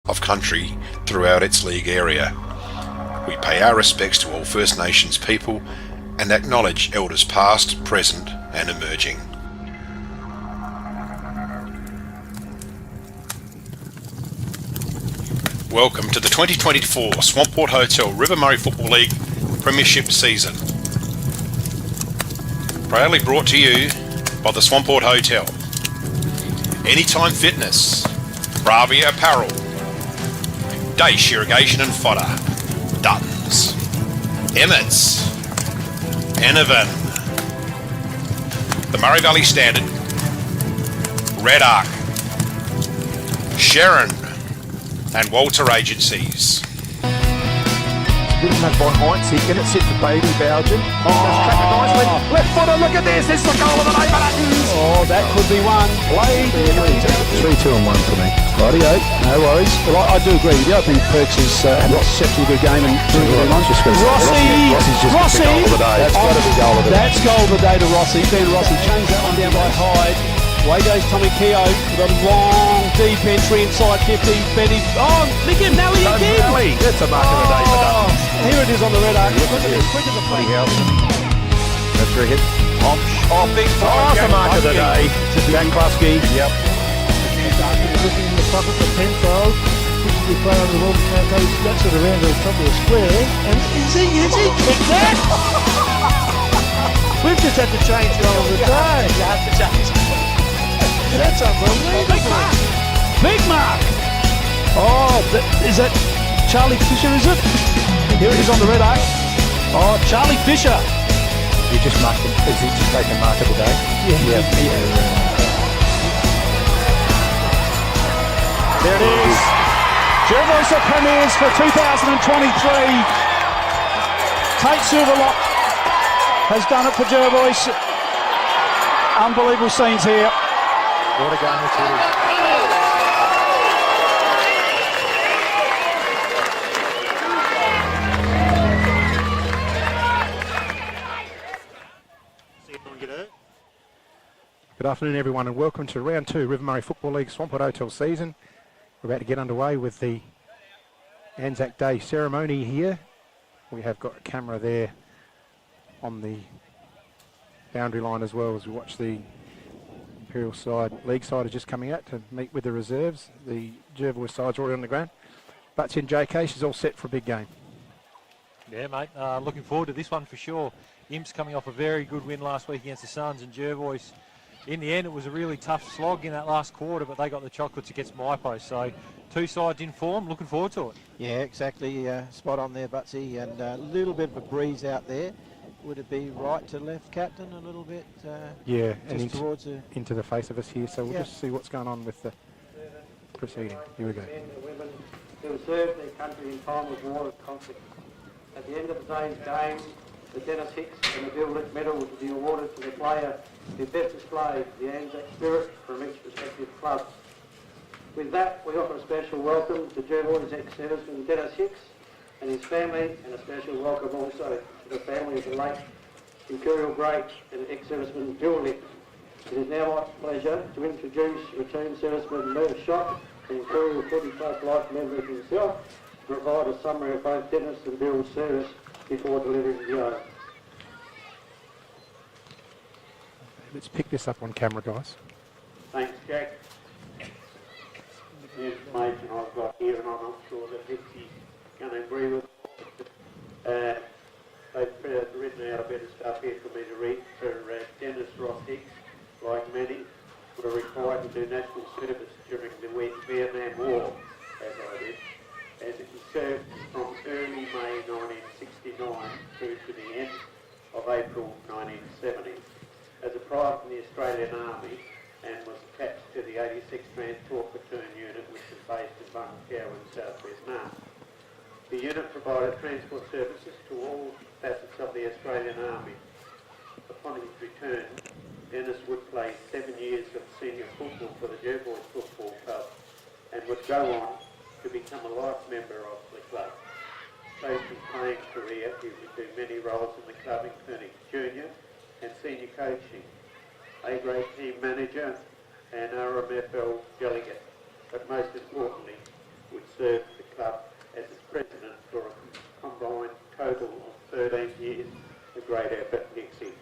of country throughout its league area. We pay our respects to all First Nations people and acknowledge elders past, present and emerging. Welcome to the 2024 Swamport Hotel River Murray Football League Premiership season. Proudly brought to you by the Swamport Hotel, Anytime Fitness, Bravia Apparel, Dace Irrigation and Fodder, Duttons, Emmett's, Enovan, the Murray Valley Standard, Red Arc, Sharon and Walter Agencies. Good enough by Heinz, he can it sit for baby Belgian. Oh, track it nicely. Left footer, look at this. This is the goal of the day, Buttons. Oh, that could be one. Played. 3, 2 and 1 for me. Rightio, no worries. Well, I do agree. The opening Perks has had a exceptionally good game and Rossi. That's got to be goal of the day. That's goal of the day to Rossi. Ben Rossi changed that one down by Hyde. Away goes Tommy Keogh with a long deep entry inside 50. Benny. Oh, look at Nelly again. Nelly. That's a mark of the day for that. Here it is on the red arc. Look at this. Quick as a play. That's very hit. Oh, big fire. That's a mark of the day. Jack Busky. Yep. Looking in the pocket for Penfold. Pushes the player on the ball. That's it around the top of the square. And is he kicked that? We've just had to change goal of the day. You have to change. That's unbelievable. Big mark. Oh, is that Charlie Fisher, is it? Here it is on the red arc. Oh, Charlie Fisher. You just marked him. Is he just taking mark of the day? Yeah. There it is. Jervois premiers for 2023. Tate Silverlock has done it for Jervois. Unbelievable scenes here. What a game this is. Good afternoon everyone and welcome to round 2 River Murray Football League Swamport Hotel season. We're about to get underway with the Anzac Day ceremony here. We have got a camera there on the boundary line as well as we watch the Imperials side, league side are just coming out to meet with the reserves. The Jervois side's already on the ground. Butts in JK, she's all set for a big game. Yeah, mate, looking forward to this one for sure. Imps coming off a very good win last week against the Suns, and Jervois, in the end, it was a really tough slog in that last quarter, but they got the chocolates against my post. So two sides in form, looking forward to it. Yeah, exactly. Spot on there, Butsy, and a little bit of a breeze out there. Would it be right to left, Captain, a little bit? Yeah, just and towards into the face of us here, so we'll just see what's going on with the proceeding. Here we go. The women who served their country in time of war and conflict. At the end of today's game, the Dennis Hicks and the Bill Lick medal will be awarded to the player who best displayed the Anzac spirit from each respective club. With that, we offer a special welcome to Jervois' ex-serviceman Dennis Hicks and his family, and a special welcome also to the family of the late Imperial great and ex-serviceman Bill Lick. It is now my pleasure to introduce returned serviceman Merv Schott, an Imperial 40-plus life member himself, to provide a summary of both Dennis and Bill's service before delivering the oath. Let's pick this up on camera, guys. Thanks, Jack. The information I've got here, and I'm not sure that Dixie's going to agree with. They've written out a bit of stuff here for me to read. For Dennis Ross Hicks, like many, were required to do national service during the Vietnam War, as I did. And he served from early May 1969 through to the end of April 1970 as a private in the Australian Army, and was attached to the 86th Transport Platoon unit, which was based in Buncow in South Vietnam. The unit provided transport services to all facets of the Australian Army. Upon his return, Dennis would play 7 years of senior football for the Jervois Football Club and would go on to become a life member of the club. Post his playing career, he would do many roles in the club, including junior and senior coaching, A-grade team manager and RMFL delegate, but most importantly would served the club as its president for a combined total of 13 years. A great effort, Nixie.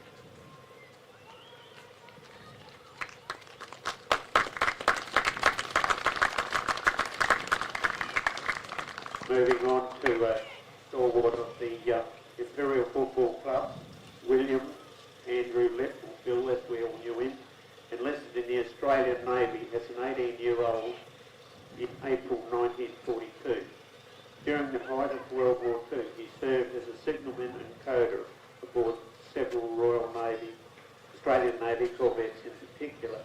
Moving on to a stalwart of the Imperial Football Club, William Andrew Little, Bill, as we all knew him, enlisted in the Australian Navy as an 18-year-old in April 1942. During the height of World War II, he served as a signalman and coder aboard several Royal Navy, Australian Navy corvettes, in particular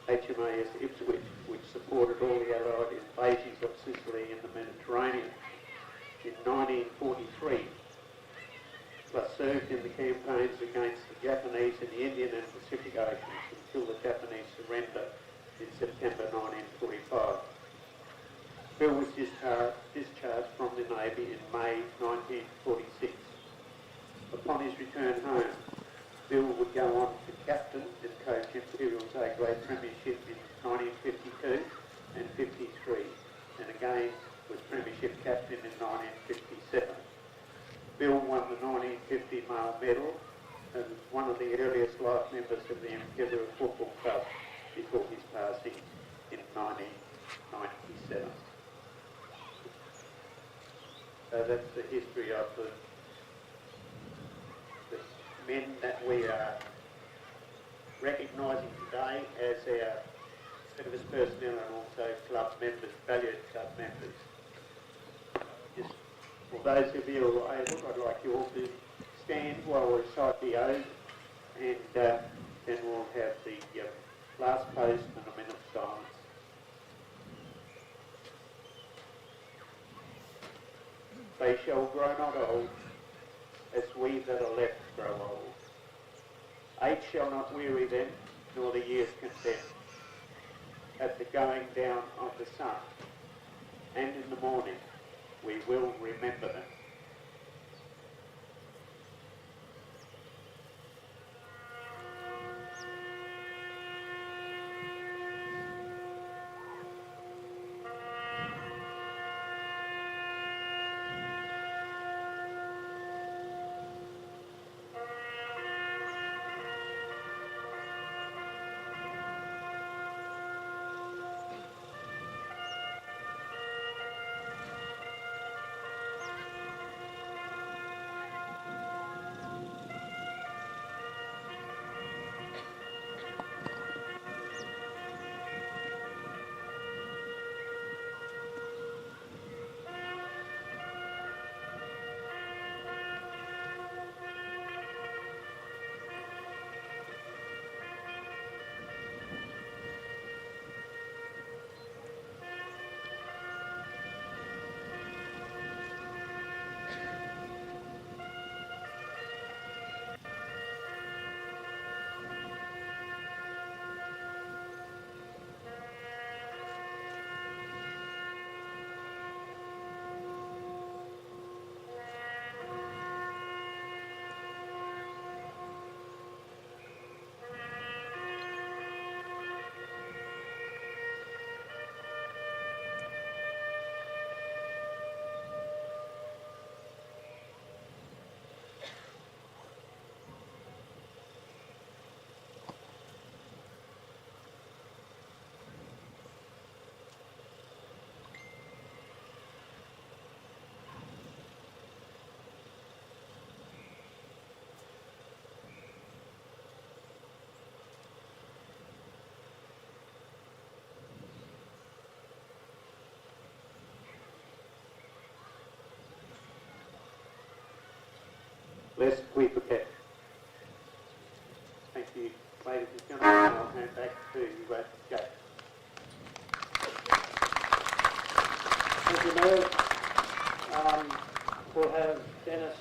HMAS Ipswich, which supported all the Allied invasions of Sicily in the Mediterranean. In 1943, plus served in the campaigns against the Japanese in the Indian and Pacific Oceans until the Japanese surrender in September 1945. Bill was discharged from the Navy in May 1946. Upon his return home, Bill would go on to captain and coach Imperials A-grade premiership in 1952 and 53, and again was premiership captain in 1957. Bill won the 1950 Male Medal and was one of the earliest life members of the Imperial Football Club before his passing in 1997. So that's the history of the men that we are recognising today as our service personnel and also club members, valued club members. Just for those of you who are able, I'd like you all to stand while we recite the oath, and then we'll have the last post and a minute of silence. They shall grow not old, as we that are left grow old. Age shall not weary them, nor the years condemn. At the going down of the sun, and in the morning, we will remember them. Lest we forget. Thank you, ladies and gentlemen. I'll hand back to Jake. Thank you, Mayor. We'll have Dennis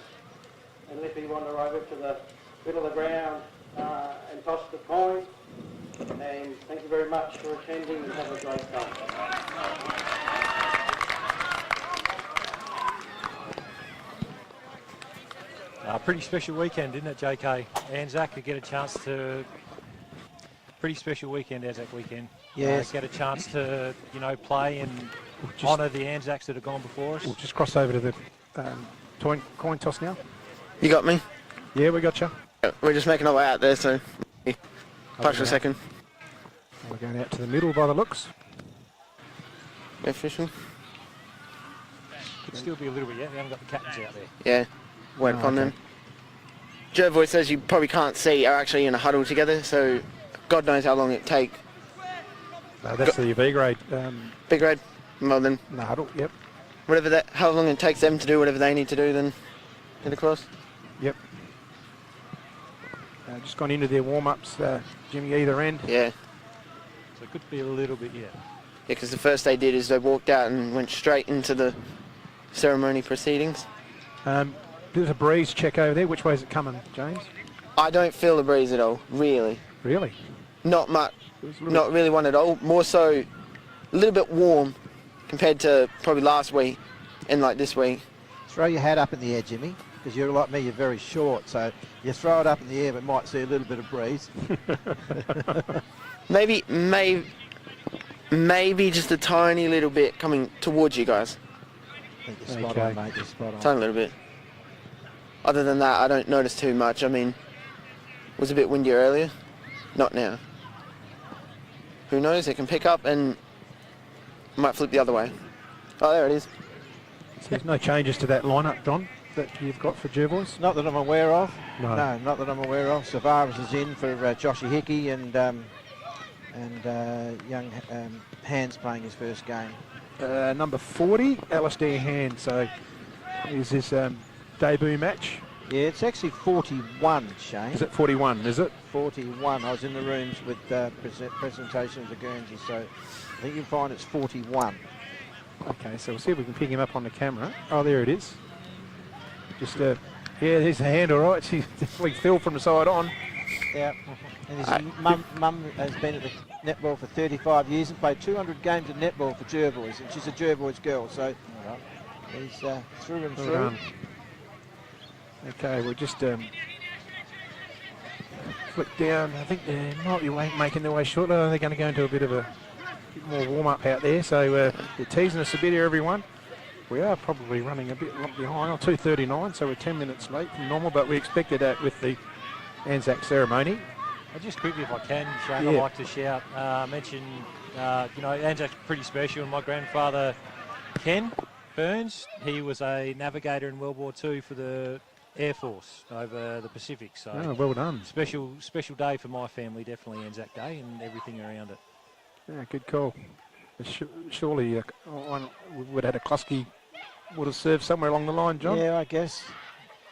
and Lippy wander over to the middle of the ground and toss the coin. And thank you very much for attending and have a great time. Pretty special weekend, didn't it, JK? Anzac could get a chance to... Pretty special weekend, Anzac weekend. Yes. Get a chance to, play We'll just, honour the Anzacs that have gone before us. we'll just cross over to the coin toss now. You got me? Yeah, we got you. We're just making our way out there, so punch for a second. We're going out to the middle by the looks. Official. Could still be a little bit, yeah. We haven't got the captains out there. Yeah, wait upon them. Jervois says you probably can't see are actually in a huddle together, so God knows how long it take. That's the B grade. Big grade, well then, No, huddle, yep. how long it takes them to do whatever they need to do, then get across. Yep. Just gone into their warm-ups, Jimmy, either end. Yeah. So it could be a little bit, yeah. Yeah, because the first they did is they walked out and went straight into the ceremony proceedings. There's a breeze check over there. Which way is it coming, James? I don't feel the breeze at all, really. Really? Not much, not really one at all. More so, a little bit warm compared to probably last week and like this week. Throw your hat up in the air, Jimmy, because you're like me, you're very short, so you throw it up in the air but might see a little bit of breeze. Maybe just a tiny little bit coming towards you guys. I think you're spot on, mate, you're spot on. Tiny little bit. Other than that, I don't notice too much. I mean, it was a bit windier earlier. Not now. Who knows? It can pick up and might flip the other way. Oh, there it is. So there's no changes to that lineup, John, that you've got for Jervois? Not that I'm aware of. No. No, not that I'm aware of. Savaras is in for Joshy Hickey and young Hans playing his first game. Number 40, Alistair Hand. So is his debut match? Yeah, it's actually 41, Shane. Is it 41, is it? 41. I was in the rooms with presentation of the Guernsey, so I think you'll find it's 41. Okay, so we'll see if we can pick him up on the camera. Oh, there it is. Just, yeah, there's the hand, all right. She definitely fell from the side on. Yeah. And his mum has been at the netball for 35 years and played 200 games of netball for Jervois, and she's a Jervois girl, so he's through and Well through. done. Okay, we'll just flick down. I think they might be making their way short. They're going to go into a bit more warm-up out there. So they're teasing us a bit here, everyone. We are probably running a bit behind, 2:39, so we're 10 minutes late from normal, but we expected that with the Anzac ceremony. Just quickly, if I can, Shane, Yeah. I'd like to shout, mention, Anzac's pretty special. And my grandfather, Ken Burns, he was a navigator in World War II for the Air Force over the Pacific. So Oh, well done. special day for my family, definitely Anzac Day and everything around it. Yeah, good call. Surely one would have had a Klusky would have served somewhere along the line, John. Yeah, I guess.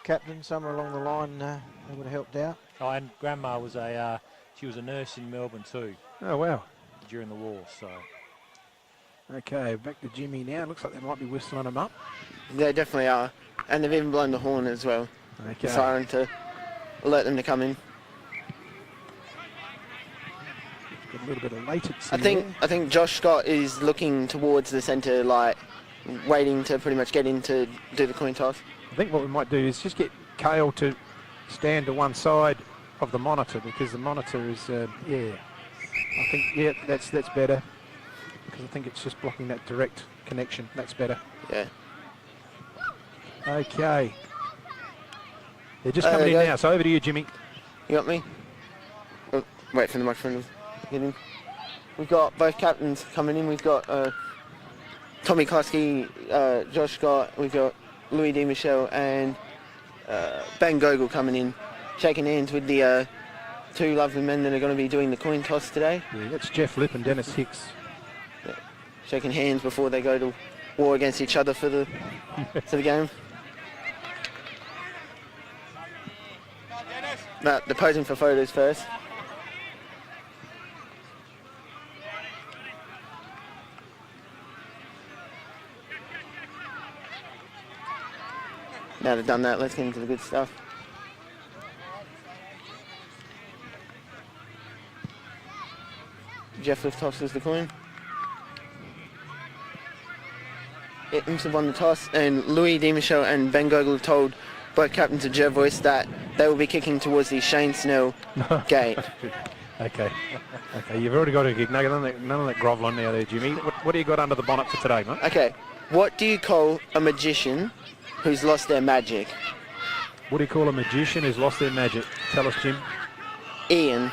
Captain, somewhere along the line, they would have helped out. Oh, and Grandma was she was a nurse in Melbourne too Oh, wow. during the war. So Okay, back to Jimmy now. Looks like they might be whistling him up. They definitely are. And they've even blown the horn as well. Okay. The siren to alert them to come in. Got a little bit of latency. I think Josh Scott is looking towards the centre, like waiting to pretty much get in to do the coin toss. I think what we might do is just get Kale to stand to one side of the monitor, because the monitor is, I think, yeah, that's better, because I think it's just blocking that direct connection. That's better. Yeah. Okay. They're just coming in there you go. now, so over to you, Jimmy. You got me? Oh, wait for the microphone to get in. We've got both captains coming in. We've got Tommy Klusky, Josh Scott. We've got Louis D. Michel and Ben Gogol coming in, shaking hands with the two lovely men that are going to be doing the coin toss today. Yeah, that's Jeff Lipp and Dennis Hicks. Yeah. Shaking hands before they go to war against each other for the game. But they're posing for photos first. Now they've done that, let's get into the good stuff. Jeff Liff tosses the coin. Imps have won the toss, and Louis D. Michel and Ben Gogol have told both captains of Jervois that they will be kicking towards the Shane Snell gate. Okay. Okay, you've already got a gig. None of that grovel on now there, Jimmy. What do you got under the bonnet for today, mate? Okay, what do you call a magician who's lost their magic? What do you call a magician who's lost their magic? Tell us, Jim. Ian.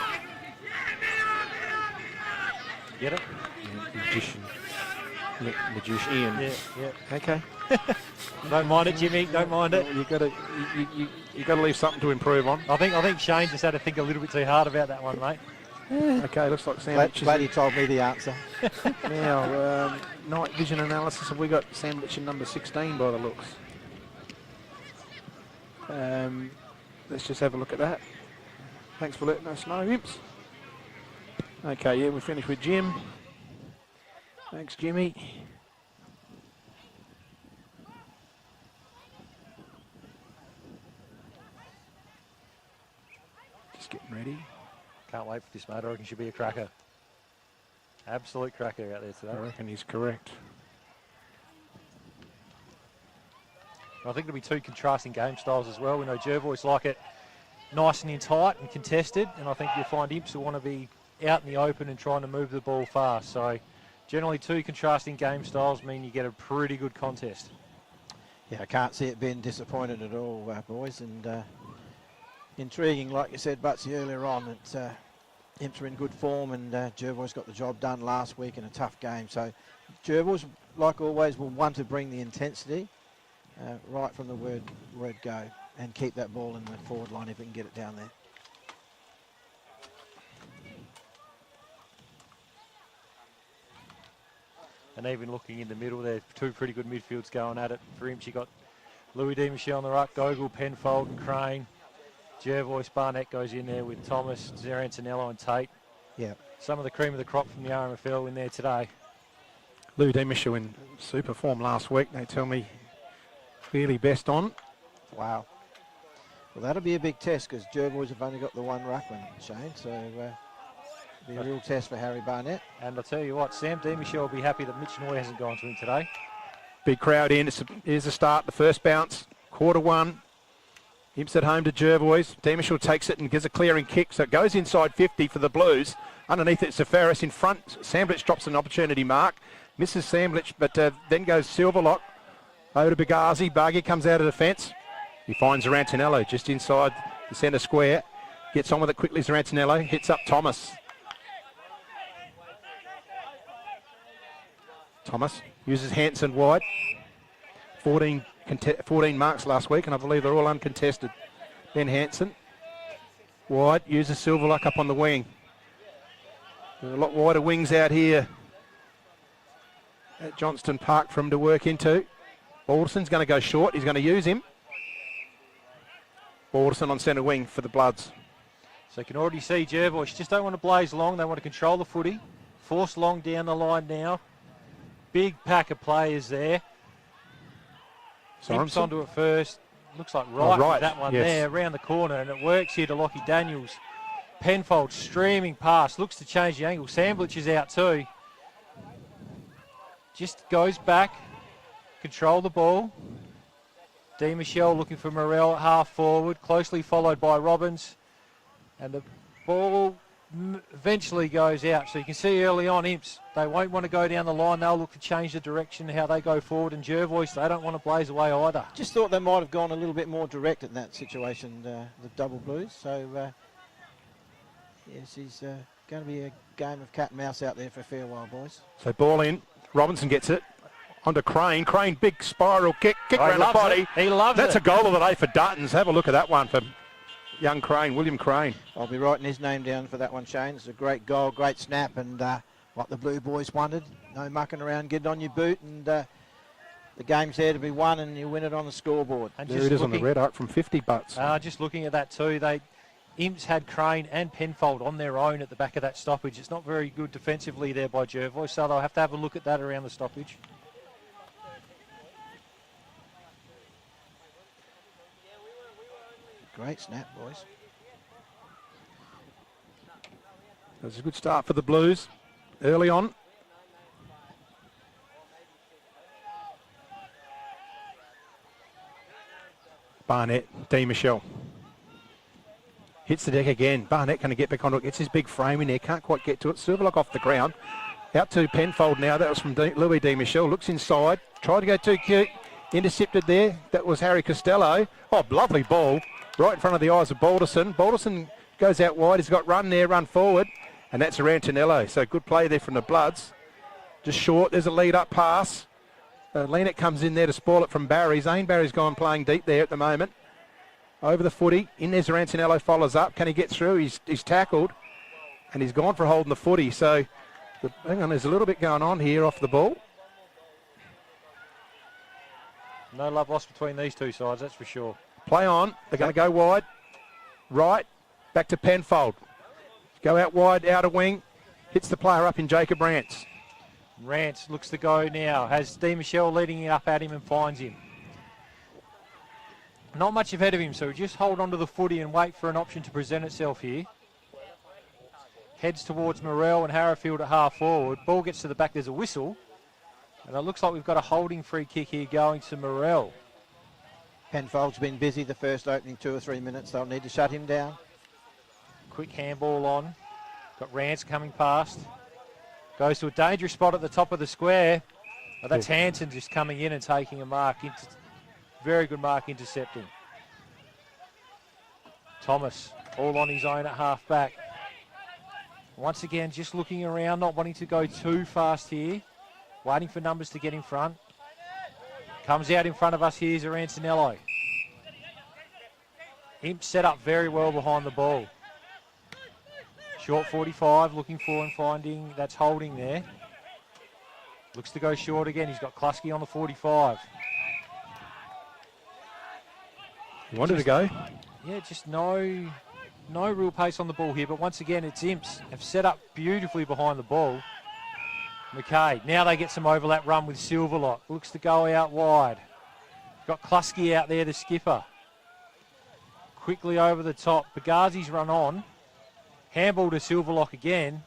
Get it? Magician. Magician. Ian. Yeah. Okay. Don't mind it, Jimmy. Don't mind it. You got to leave something to improve on. I think Shane just had to think a little bit too hard about that one, mate. Okay, looks like Sandwich Glad he told me the answer. Now, night vision analysis. Have we got Sandwich in number 16 by the looks? Let's just have a look at that. Thanks for letting us know, Imps. Okay, yeah, we're finished with Jim. Thanks, Jimmy. Just getting ready. Can't wait for this, mate. I reckon should be a cracker. Absolute cracker out there today. I reckon he's correct. I think there'll be two contrasting game styles as well. We know Jervois like it nice and in tight and contested, and I think you'll find Imps will want to be out in the open and trying to move the ball fast. So generally two contrasting game styles mean you get a pretty good contest. Yeah, I can't see it being disappointed at all, boys. And intriguing, like you said, Butsy, earlier on, that Imps are in good form, and Jervois got the job done last week in a tough game. So Jervois, like always, will want to bring the intensity right from the word go and keep that ball in the forward line if we can get it down there. And even looking in the middle there, two pretty good midfields going at it. For Imps, you got Louis D. Michel on the ruck, Gogol, Penfold and Crane. Jervois, Barnett goes in there with Thomas, Zarantinello and Tate. Yeah. Some of the cream of the crop from the RMFL in there today. Lou D. Michel in super form last week. They tell me clearly best on. Wow. Well, that'll be a big test because Jervois have only got the one ruckman, Shane. So it'll be a real test for Harry Barnett. And I'll tell you what, Sam D. Michel will be happy that Mitch Noy hasn't gone to him today. Big crowd in. Here's the start, the first bounce, quarter one. Imps at home to Jervois. D. Michel takes it and gives a clearing kick, so it goes inside 50 for the Blues. Underneath it, Safaris in front. Samblich drops an opportunity mark. Misses Samblich, but then goes Silverlock. Over to Bagazi. Bargy comes out of the fence. He finds Zarantinello just inside the centre square. Gets on with it quickly, Zarantinello. Hits up Thomas. Thomas uses Hanson wide. 14 marks last week, and I believe they're all uncontested. Then Hanson. Wide, uses Silverlock up on the wing. There's a lot wider wings out here at Johnston Park for him to work into. Alderson's going to go short. He's going to use him. Alderson on centre wing for the Bloods. So you can already see Jervois just don't want to blaze long. They want to control the footy. Force long down the line now. Big pack of players there. Imps onto it first. Looks like right. That one there around the corner, and it works here to Lockie Daniels. Penfold streaming past. Looks to change the angle. Samblich is out too. Just goes back. Control the ball. D. Michel looking for Morel at half forward, closely followed by Robbins. And the ball eventually goes out. So you can see early on Imps, they won't want to go down the line. They'll look to change the direction, how they go forward. And Jervois, they don't want to blaze away either. Just thought they might have gone a little bit more direct in that situation, the double Blues. So, yes, he's going to be a game of cat and mouse out there for a fair while, boys. So ball in. Robinson gets it. Onto Crane. Crane, big spiral kick around the body. He loves That's it. a goal of the day for Duttons. Have a look at that one for young Crane, William Crane. I'll be writing his name down for that one, Shane. It's a great goal, great snap, and what the Blue Boys wanted. No mucking around, get it on your boot, and the game's there to be won, and you win it on the scoreboard. And there it is on the red arc from 50 butts. Just looking at that too, Imps had Crane and Penfold on their own at the back of that stoppage. It's not very good defensively there by Jervois, so they'll have to have a look at that around the stoppage. Great snap, boys. That's a good start for the Blues early on. Barnett, D. Michel. Hits the deck again. Barnett going to get back onto it. Gets his big frame in there. Can't quite get to it. Silverlock off the ground. Out to Penfold now. That was from Louis D. Michel. Looks inside. Tried to go too cute. Intercepted there. That was Harry Costello. Oh, lovely ball. Right in front of the eyes of Balderson. Balderson goes out wide. He's got run there, run forward. And that's Rantinello. So good play there from the Bloods. Just short. There's a lead-up pass. Leanick comes in there to spoil it from Barry. Zane Barry's gone playing deep there at the moment. Over the footy. In there's Rantinello, follows up. Can he get through? He's tackled. And he's gone for holding the footy. So, hang on, there's a little bit going on here off the ball. No love lost between these two sides, that's for sure. Play on. They're going to go wide. Right. Back to Penfold. Go out wide, outer wing. Hits the player up in Jacob Rance. Rance looks to go now. Has D. Michel leading it up at him and finds him. Not much ahead of him, so just hold on to the footy and wait for an option to present itself here. Heads towards Morrell and Harrowfield at half forward. Ball gets to the back, there's a whistle. And it looks like we've got a holding free kick here going to Morrell. Penfold's been busy the first opening 2 or 3 minutes. They'll need to shut him down. Quick handball on. Got Rance coming past. Goes to a dangerous spot at the top of the square. Oh, that's Hanson just coming in and taking a mark. Very good mark intercepting. Thomas all on his own at half back. Once again, just looking around, not wanting to go too fast here. Waiting for numbers to get in front. Comes out in front of us here is Rancinello. Imp set up very well behind the ball. Short 45, looking for and finding, that's holding there. Looks to go short again, he's got Klusky on the 45. He wanted to go. Yeah, just no real pace on the ball here, but once again, it's Imps have set up beautifully behind the ball. McKay, now they get some overlap run with Silverlock. Looks to go out wide. Got Klusky out there, the skipper. Quickly over the top. Bagazi's run on. Handball to Silverlock again.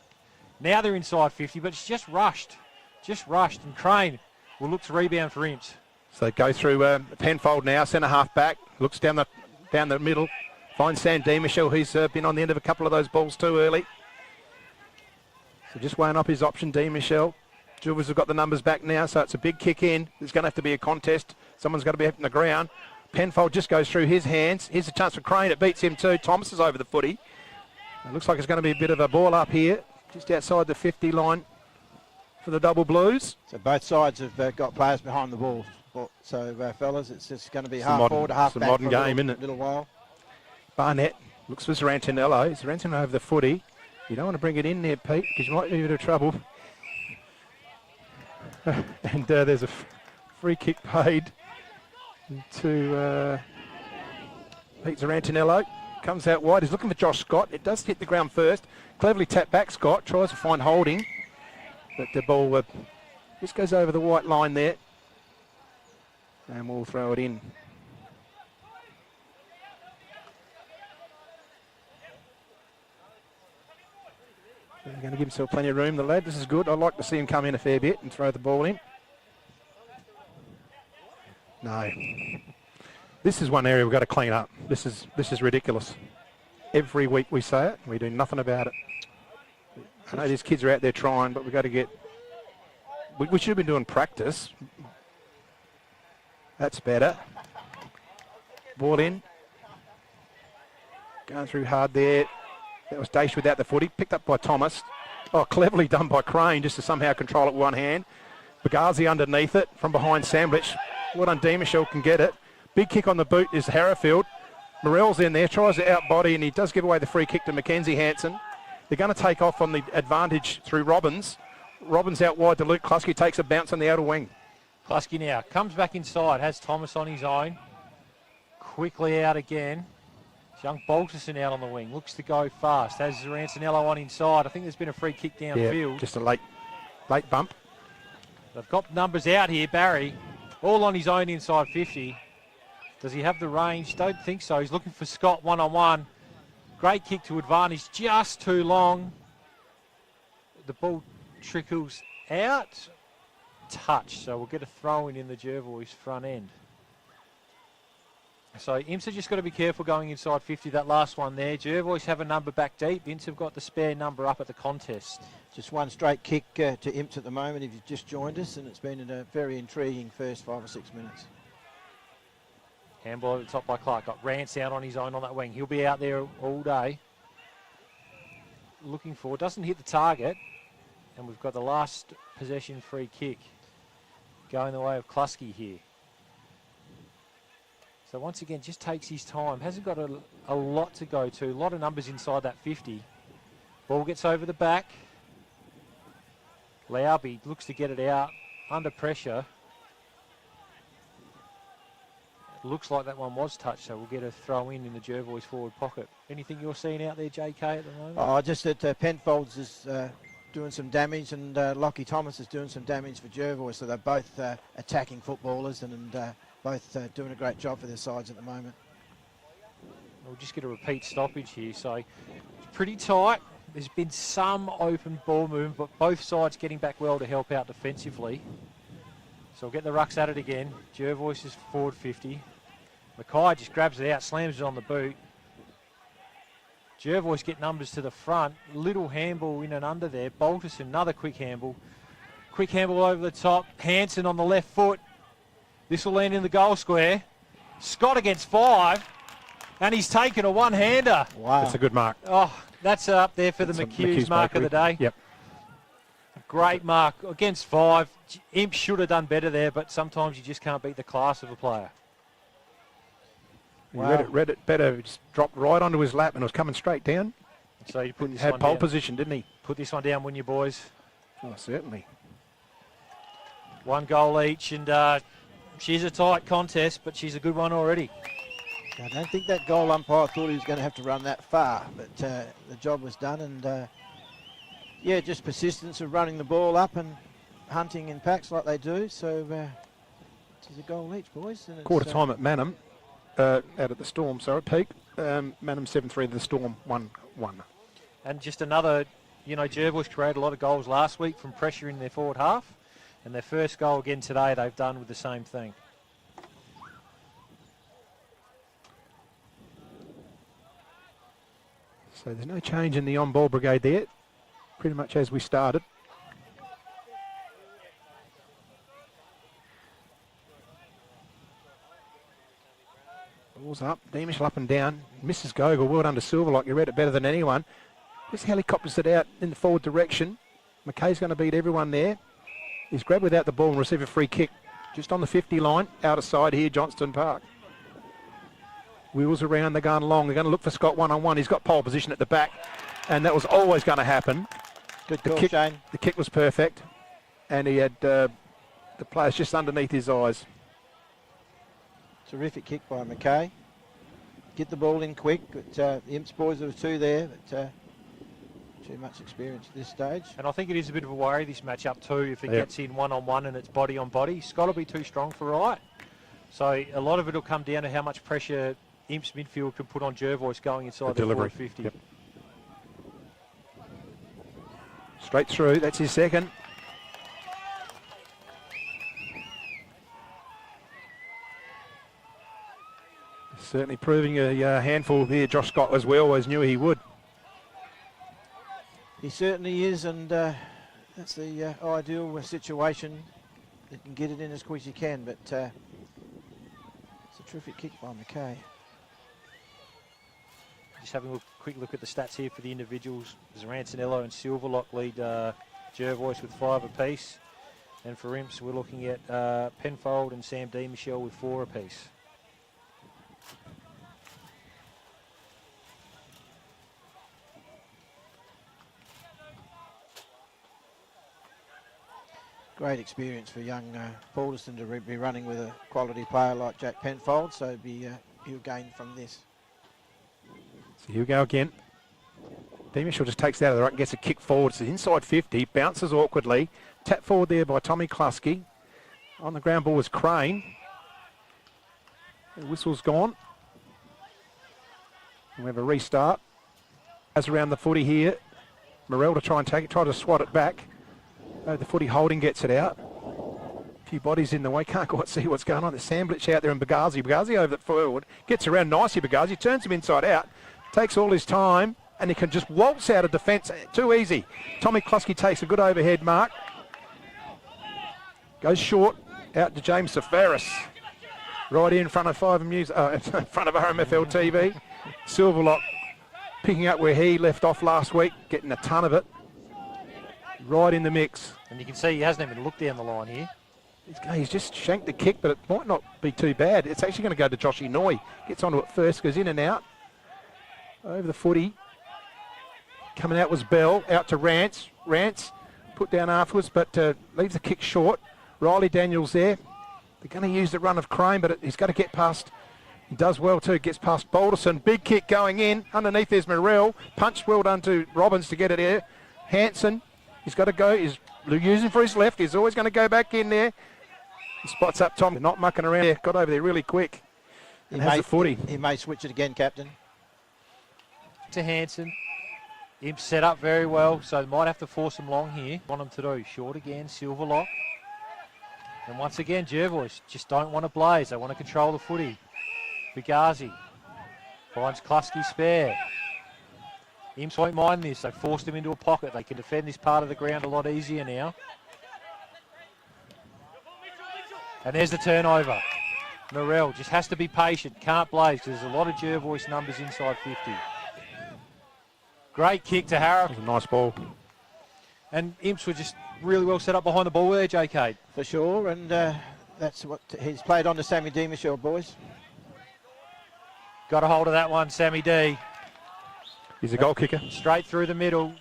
Now they're inside 50, but it's just rushed. Just rushed. And Crane will look to rebound for Imps. So go through Penfold now, centre half back. Looks down the middle. Finds Sam D. Michel, who's been on the end of a couple of those balls too early. So just weighing up his option, D. Michel. Jervois have got the numbers back now, so it's a big kick in. There's going to have to be a contest. Someone's got to be up in the ground. Penfold just goes through his hands. Here's a chance for Crane. It beats him too. Thomas is over the footy. It looks like it's going to be a bit of a ball up here, just outside the 50 line for the Double Blues. So both sides have got players behind the ball. So, fellas, it's just going to be half forward to half back modern for game, isn't it? Little while. Barnett looks for Rantinello. Is Rantinello over the footy? You don't want to bring it in there, Pete, because you might be in a bit of trouble. And there's a free kick paid to Pete Rantinello. Comes out wide. He's looking for Josh Scott. It does hit the ground first. Cleverly tapped back. Scott tries to find holding, but the ball just goes over the white line there, and we'll throw it in. They're going to give himself plenty of room, the lad. This is good. I'd like to see him come in a fair bit and throw the ball in. No. This is one area we've got to clean up. This is ridiculous. Every week we say it, we do nothing about it. I know these kids are out there trying, but we've got to get... We should have been doing practice. That's better. Ball in. Going through hard there. That was Daish without the footy. Picked up by Thomas. Oh, cleverly done by Crane just to somehow control it with one hand. Bagazi underneath it from behind Sandwich. Well done, D. Michel can get it. Big kick on the boot is Harrowfield. Morell's in there, tries to outbody, and he does give away the free kick to Mackenzie Hanson. They're going to take off on the advantage through Robbins. Robbins out wide to Luke Klusky, takes a bounce on the outer wing. Klusky now comes back inside, has Thomas on his own. Quickly out again. It's young Balterson out on the wing, looks to go fast. Has Rancinello on inside. I think there's been a free kick downfield. Yeah, just a late bump. They've got numbers out here, Barry, all on his own inside 50. Does he have the range? Don't think so. He's looking for Scott one-on-one. Great kick to advantage, just too long. The ball trickles out. Touch, so we'll get a throw in the Jervois front end. So Imps have just got to be careful going inside 50, that last one there. Jervois have a number back deep. Imps have got the spare number up at the contest. Just one straight kick to Imps at the moment if you've just joined us, and it's been a very intriguing first 5 or 6 minutes. Handball at the top by Clark. Got Rance out on his own on that wing. He'll be out there all day. Looking for, doesn't hit the target. And we've got the last possession free kick going the way of Klusky here. So once again, just takes his time. Hasn't got a lot to go to. A lot of numbers inside that 50. Ball gets over the back. Lauby looks to get it out under pressure. It looks like that one was touched, so we'll get a throw in the Jervois forward pocket. Anything you're seeing out there, JK, at the moment? Oh, just that Penfolds is doing some damage, and Lockie Thomas is doing some damage for Jervois, so they're both attacking footballers and both doing a great job for their sides at the moment. We'll just get a repeat stoppage here, so it's pretty tight. There's been some open ball movement, but both sides getting back well to help out defensively. So we'll get the rucks at it again. Jervois is forward 50. Mackay just grabs it out, slams it on the boot. Jervois get numbers to the front. Little handball in and under there. Baltus, another quick handball. Quick handball over the top. Hansen on the left foot. This will land in the goal square. Scott against 5. And he's taken a one-hander. Wow. That's a good mark. Oh, that's up there for the McHugh's mark of the day. Yep. Great mark against 5. Imp should have done better there, but sometimes you just can't beat the class of a player. He read it better. He just dropped right onto his lap and it was coming straight down. So you put this Had one pole down. position, didn't he? Put this one down, wouldn't you, boys? Oh, certainly. One goal each, and she's a tight contest, but she's a good one already. I don't think that goal umpire thought he was going to have to run that far, but the job was done, and yeah, just persistence of running the ball up and hunting in packs like they do. So it's a goal each, boys. And Quarter time at Manham, out at the Storm, sorry, Peak. Manham 7-3, the Storm 1-1. And just another, Jervois created a lot of goals last week from pressure in their forward half, and their first goal again today they've done with the same thing. So there's no change in the on-ball brigade there, pretty much as we started. Ball's up, Deemish up and down. Mrs. Gogol, well done to Silver, like you read it better than anyone. Just helicopters it out in the forward direction. McKay's going to beat everyone there. He's grabbed without the ball and receive a free kick. Just on the 50 line, out of side here, Johnston Park. Wheels around, they're going long. They're going to look for Scott one-on-one. He's got pole position at the back, and that was always going to happen. Good call, Shane. The kick was perfect, and he had the players just underneath his eyes. Terrific kick by McKay. Get the ball in quick. But, the Imps boys, there were 2 there, but too much experience at this stage. And I think it is a bit of a worry, this matchup too, if it gets in one-on-one and it's body on body. Scott will be too strong for right. So a lot of it will come down to how much pressure Imps midfield can put on Jervois going inside the forward 50. Yep. Straight through, that's his second. Certainly proving a handful here. Josh Scott, as we always knew he would. He certainly is, and that's the ideal situation. You can get it in as quick as you can, but it's a terrific kick by McKay. Just having a quick look at the stats here for the individuals. Zarancinello and Silverlock lead Jervois with 5 apiece. And for Imps, we're looking at Penfold and Sam D. Michelle with 4 apiece. Great experience for young Balderston to be running with a quality player like Jack Penfold, so he'll gain from this. So here we go again. Deemish just takes it out of the ruck, gets a kick forward. It's inside 50, bounces awkwardly. Tap forward there by Tommy Klusky. On the ground ball was Crane. The whistle's gone. And we have a restart. As around the footy here. Morell to try and take it, try to swat it back. The footy holding gets it out. Few bodies in the way, can't quite see what's going on. There's Samblitch out there and Bagazi. Bagazi over the forward, gets around nicely. Bagazi turns him inside out, takes all his time, and he can just waltz out of defence. Too easy. Tommy Klusky takes a good overhead mark. Goes short, out to James Safaris. Right in front of in front of RMFL TV. Silverlock picking up where he left off last week, getting a ton of it. Right in the mix. And you can see he hasn't even looked down the line here. He's just shanked the kick, but it might not be too bad. It's actually going to go to Joshy Noy. Gets onto it first, goes in and out. Over the footy. Coming out was Bell, out to Rance. Rance put down afterwards, but leaves the kick short. Riley Daniels there. They're going to use the run of Crane, but he's got to get past. He does well too, gets past Balderson. Big kick going in. Underneath there's Morrell. Punch well done to Robbins to get it there. Hanson, he's got to go. He's using for his left. He's always going to go back in there. He spots up Tom. They're not mucking around there. Got over there really quick. And has the footy. He may switch it again, Captain. To Hanson. Imp set up very well, so they might have to force him long here. Want him to do short again, Silverlock. And once again, Jervois just don't want to blaze. They want to control the footy. Bagazi finds Klusky spare. Imps won't mind this. They forced him into a pocket. They can defend this part of the ground a lot easier now. And there's the turnover. Morrell just has to be patient. Can't blaze because there's a lot of Jervois numbers inside 50. Great kick to Harrow. That was a nice ball. And Imps were just really well set up behind the ball there, JK. For sure, and that's what he's played on to Sammy D. Michelle, boys. Got a hold of that one, Sammy D. He's a goal kicker. Straight through the middle.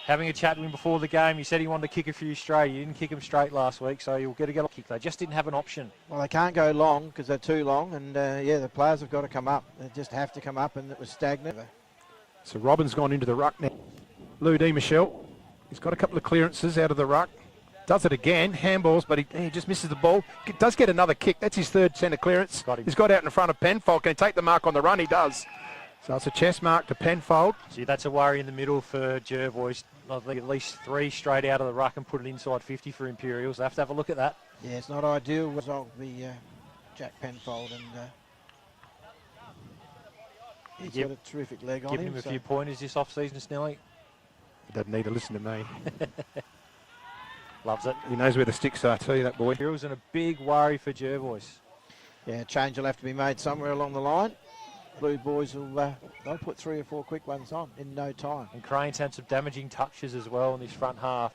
Having a chat with him before the game, he said he wanted to kick a few straight. He didn't kick him straight last week, so he'll get a goal kick. They just didn't have an option. Well, they can't go long because they're too long, and yeah, the players have got to come up. They just have to come up, and it was stagnant. So Robin's gone into the ruck now. Lou D. Michelle, he's got a couple of clearances out of the ruck. Does it again, handballs, but he just misses the ball. Does get another kick. That's his third centre clearance. He's got out in front of Penfold. Can he take the mark on the run? He does. So it's a chest mark to Penfold. See, that's a worry in the middle for Jervois. I think at least 3 straight out of the ruck and put it inside 50 for Imperials. They have to have a look at that. Yeah, it's not ideal. Result will be Jack Penfold, and he's got a terrific leg on him. Giving him a few pointers this off-season, Snelly. He doesn't need to listen to me. Loves it. He knows where the sticks are too, that boy. Imperials in a big worry for Jervois. Yeah, change will have to be made somewhere along the line. Blue boys will they'll put 3 or 4 quick ones on in no time. And Crane's had some damaging touches as well in this front half.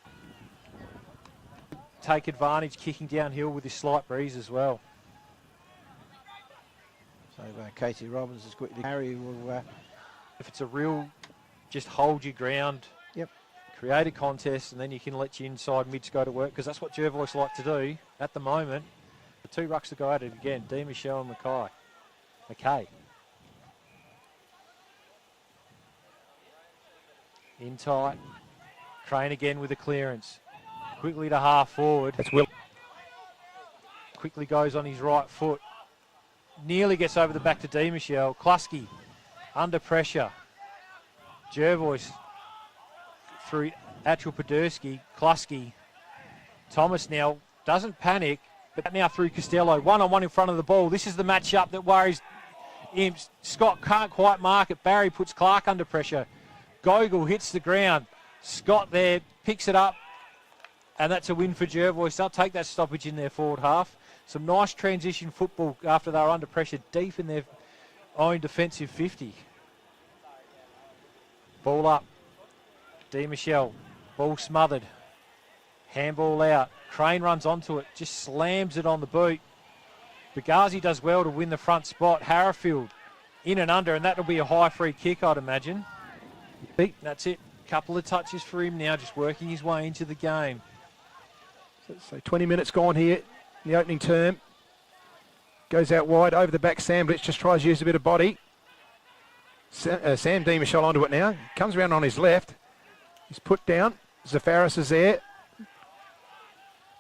Take advantage kicking downhill with this slight breeze as well. So Casey Robbins is quickly. Harry will. If it's a real, just hold your ground. Yep. Create a contest, and then you can let your inside mids go to work, because that's what Jervois like to do at the moment. The 2 rucks to go at it again. D. Michelle and McKay. In tight. Crane again with a clearance. Quickly to half forward. That's Will. Quickly goes on his right foot. Nearly gets over the back to D. Michelle. Klusky under pressure. Jervois through Atchel Podersky. Klusky. Thomas now doesn't panic, but now through Costello. 1-on-1 in front of the ball. This is the matchup that worries Imps. Scott can't quite mark it. Barry puts Clark under pressure. Gogol hits the ground. Scott there picks it up, and that's a win for Jervois. They'll take that stoppage in their forward half. Some nice transition football after they were under pressure deep in their own defensive 50. Ball up. D. Michelle. Ball smothered. Handball out. Crane runs onto it. Just slams it on the boot. Bagazi does well to win the front spot. Harrowfield in and under, and that'll be a high free kick, I'd imagine. That's it. Couple of touches for him now, just working his way into the game. So 20 minutes gone here in the opening term. Goes out wide, over the back. Samblitz just tries to use a bit of body. Sam D. Michelle onto it now. Comes around on his left. He's put down. Zafaris is there.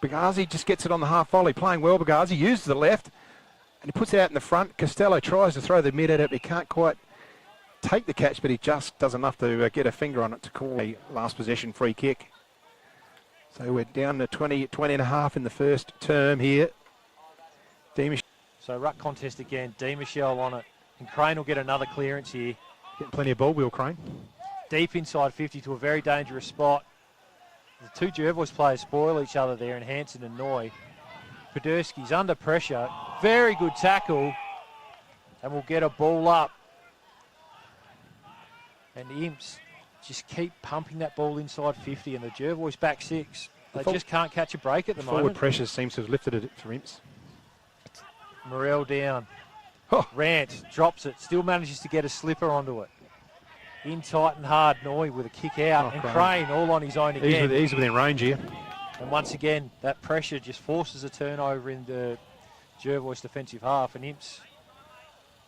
Bagazi just gets it on the half volley. Playing well, Bagazi uses the left. And he puts it out in the front. Costello tries to throw the mid at it, but he can't quite take the catch, but he just does enough to get a finger on it to call a last possession free kick. So we're down to 20 and a half in the first term here. So ruck contest again, Michelle on it. And Crane will get another clearance here. Getting plenty of ball wheel, Crane. Deep inside 50 to a very dangerous spot. The two Jervois players spoil each other there in Hansen and Noy. Podurski's under pressure. Very good tackle. And we'll get a ball up. And the Imps just keep pumping that ball inside 50, and the Jervois back six. They just can't catch a break at the moment. Forward pressure seems to have lifted it for Imps. Morel down. Oh. Rant drops it, still manages to get a slipper onto it. In tight and hard, Noy with a kick out, and Crane all on his own again. He's within range here. And once again, that pressure just forces a turnover in the Jervois defensive half, and Imps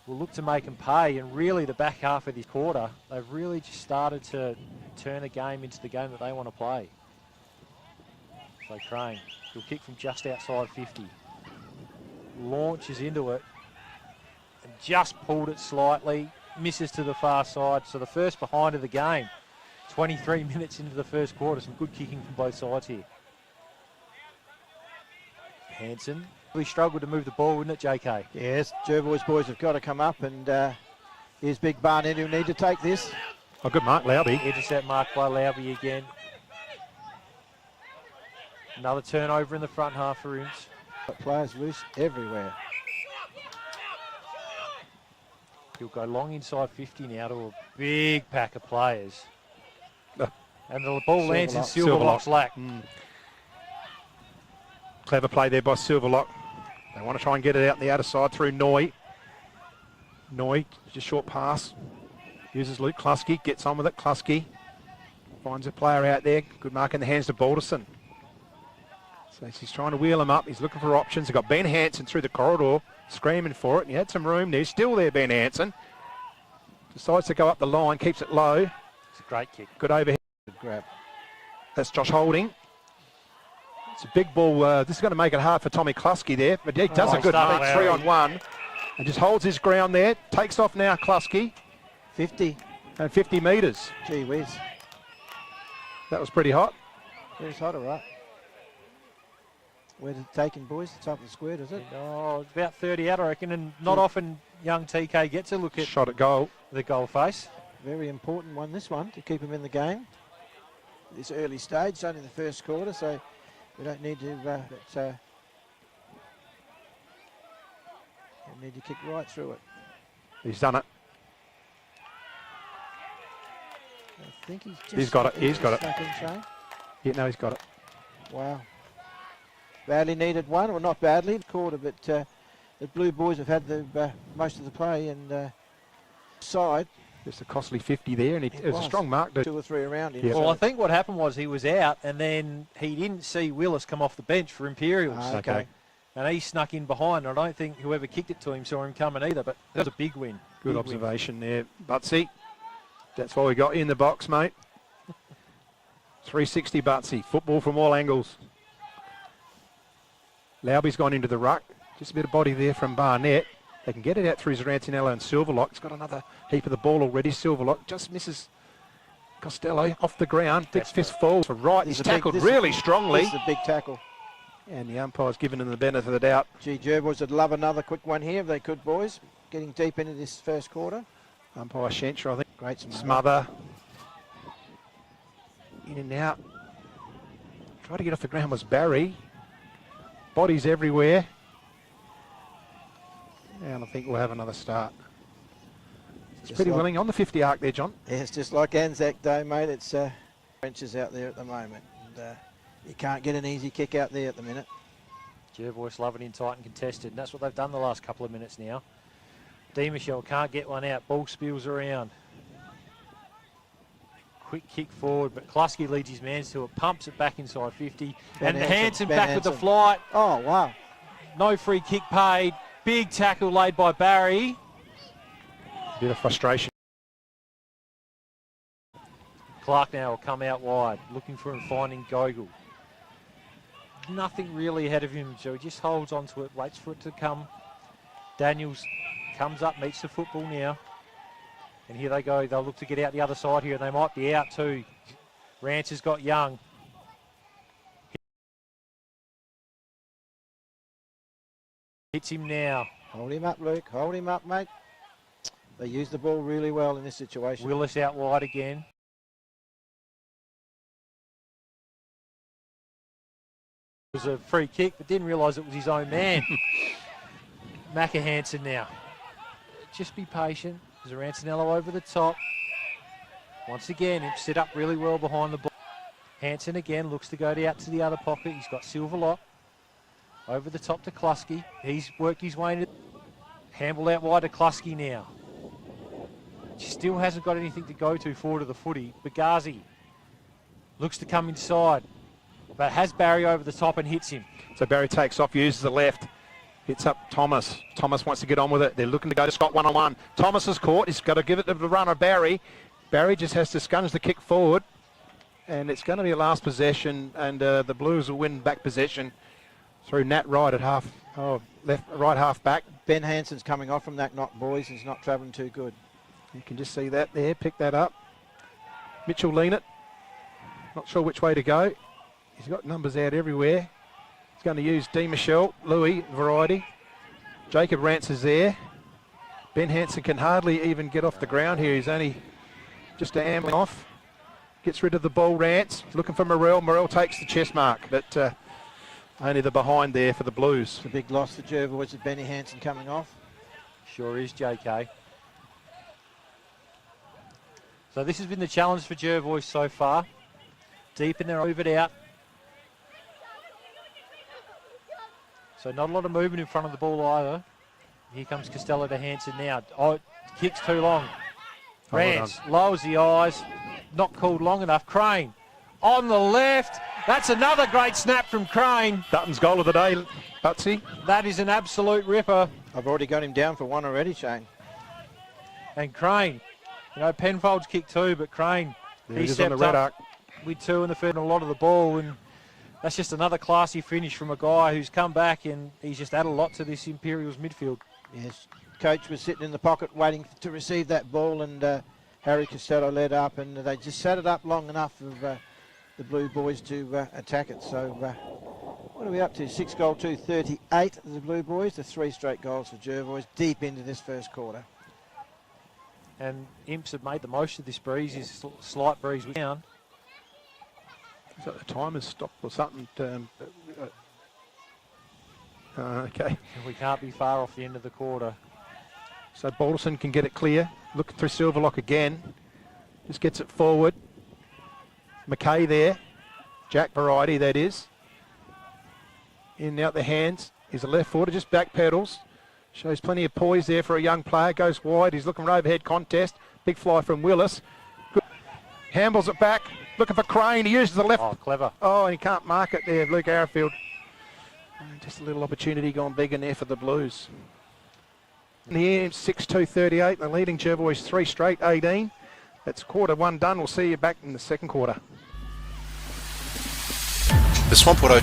will look to make them pay. And really, the back half of this quarter, they've really just started to turn the game into the game that they want to play. So Crane, he'll kick from just outside 50. Launches into it and just pulled it slightly. Misses to the far side. So the first behind of the game. 23 minutes into the first quarter. Some good kicking from both sides here. Hansen really struggled to move the ball, wouldn't it, JK? Yes, Jervois boys have got to come up, and here's Big Barnett who'll need to take this. Oh, good mark, Lauby. Intercept mark by Lauby again. Another turnover in the front half for Imps. Players loose everywhere. He'll go long inside 50 now to a big pack of players. And the ball lands in Silverlock's lap. Clever play there by Silverlock. They want to try and get it out the outer side through Noy. Noy, just short pass. Uses Luke Klusky, gets on with it. Klusky finds a player out there. Good mark in the hands to Balderson. So he's trying to wheel him up. He's looking for options. They've got Ben Hansen through the corridor, screaming for it. And he had some room there. Still there, Ben Hansen. Decides to go up the line, keeps it low. It's a great kick. Good overhead. Good grab. That's Josh Holding. It's a big ball. This is going to make it hard for Tommy Klusky there, but he does a good mark, 3-on-1, and just holds his ground there. Takes off now, Klusky. 50. And 50 metres. Gee whiz. That was pretty hot. It was hot, all right. Where's it taken, boys? It's up the square, does it? Oh, it's about 30 out, I reckon, and not often young TK gets a look at shot at goal. The goal face. Very important one, this one, to keep him in the game. This early stage, it's only the first quarter, so we don't need to we need to kick right through it. He's done it. I think he's got it. He's got it. In, yeah, no, he's got it. Wow. Badly needed one, well not badly, quarter, but the Blue Boys have had the most of the play and side. Just a costly 50 there, and it was a strong mark. 2 or 3 around him. Yeah. Well, I think what happened was he was out, and then he didn't see Willis come off the bench for Imperials. Okay. And he snuck in behind. I don't think whoever kicked it to him saw him coming either, but that was a big win. Good observation there, Butsy. That's why we got you in the box, mate. 360 Butsy. Football from all angles. Lauby's gone into the ruck. Just a bit of body there from Barnett. They can get it out through Zarantinello and Silverlock. He's got another heap of the ball already. Silverlock just misses Costello off the ground. Big fist falls for right. He's tackled really strongly. This is a big tackle. And the umpire's given him the benefit of the doubt. Gee, Jervois would love another quick one here if they could, boys. Getting deep into this first quarter. Umpire Shencher, I think. Great smother. In and out. Try to get off the ground was Barry. Bodies everywhere. And I think we'll have another start. It's pretty willing on the 50 arc there, John. Yeah, it's just like Anzac Day, mate. It's trenches out there at the moment. And, you can't get an easy kick out there at the minute. Jervois loving in tight and contested, and that's what they've done the last couple of minutes now. Michelle can't get one out. Ball spills around. Quick kick forward, but Klusky leads his man to it, pumps it back inside 50. And Hansen back with the flight. Oh, wow. No free kick paid. Big tackle laid by Barry. Bit of frustration. Clark now will come out wide, looking for him, finding Gogol. Nothing really ahead of him, so he just holds on to it, waits for it to come. Daniels comes up, meets the football now. And here they go. They'll look to get out the other side here, and they might be out too. Rance has got Young. Hits him now. Hold him up, Luke. Hold him up, mate. They use the ball really well in this situation. Willis out wide again. It was a free kick, but didn't realise it was his own man. Macca Hansen now. Just be patient. There's a Rancinello over the top. Once again, him set up really well behind the ball. Hansen again looks to go out to the other pocket. He's got Silverlock. Over the top to Klusky. He's worked his way into... Handball out wide to Klusky now. Still hasn't got anything to go to forward of the footy. Bagazi looks to come inside, but has Barry over the top and hits him. So Barry takes off, uses the left, hits up Thomas. Thomas wants to get on with it. They're looking to go to Scott one-on-one. Thomas is caught. He's got to give it to the runner, Barry. Barry just has to scunge the kick forward, and it's going to be a last possession, and the Blues will win back possession through Nat Wright at right half back. Ben Hansen's coming off from that knock, boys. He's not travelling too good. You can just see that there, pick that up. Mitchell Leanett, not sure which way to go. He's got numbers out everywhere. He's going to use D. Michelle, Louis, variety. Jacob Rance is there. Ben Hansen can hardly even get off the ground here. He's only just ambling off. Gets rid of the ball, Rance. Looking for Morrell. Morrell takes the chest mark, but only the behind there for the Blues. It's a big loss for Jervois with Benny Hansen coming off. Sure is, JK. So this has been the challenge for Jervois so far. Deep in there, move it out. So not a lot of movement in front of the ball either. Here comes Costello to Hansen now. Oh, kicks too long. Rance lowers the eyes. Not called long enough. Crane on the left. That's another great snap from Crane. Dutton's goal of the day, Butsy. That is an absolute ripper. I've already got him down for one already, Shane. And Crane. You know, Penfold's kicked two, but Crane, he stepped up with two in the third and a lot of the ball, and that's just another classy finish from a guy who's come back and he's just added a lot to this Imperials midfield. Yes, coach was sitting in the pocket waiting to receive that ball, and Harry Costello led up, and they just set it up long enough for the Blue Boys to attack it. So what are we up to? 6 goal 2-38 of the Blue Boys, the 3 straight goals for Jervois deep into this first quarter. And Imps have made the most of this breeze, this slight breeze down. So the timer's stopped or something. Okay. We can't be far off the end of the quarter. So Balderson can get it clear. Looking through Silverlock again. Just gets it forward. McKay there. Jack variety, that is. In and out the hands. He's a left footer, just back pedals. Shows plenty of poise there for a young player. Goes wide. He's looking for overhead contest. Big fly from Willis. Good. Handballs it back. Looking for Crane. He uses the left. Oh, clever. Oh, and he can't mark it there, Luke Arrowfield. Just a little opportunity gone big in there for the Blues. In the end, 6-2-38. They're leading Jervois 3 straight, 18. That's quarter one done. We'll see you back in the second quarter. The Swamp Auto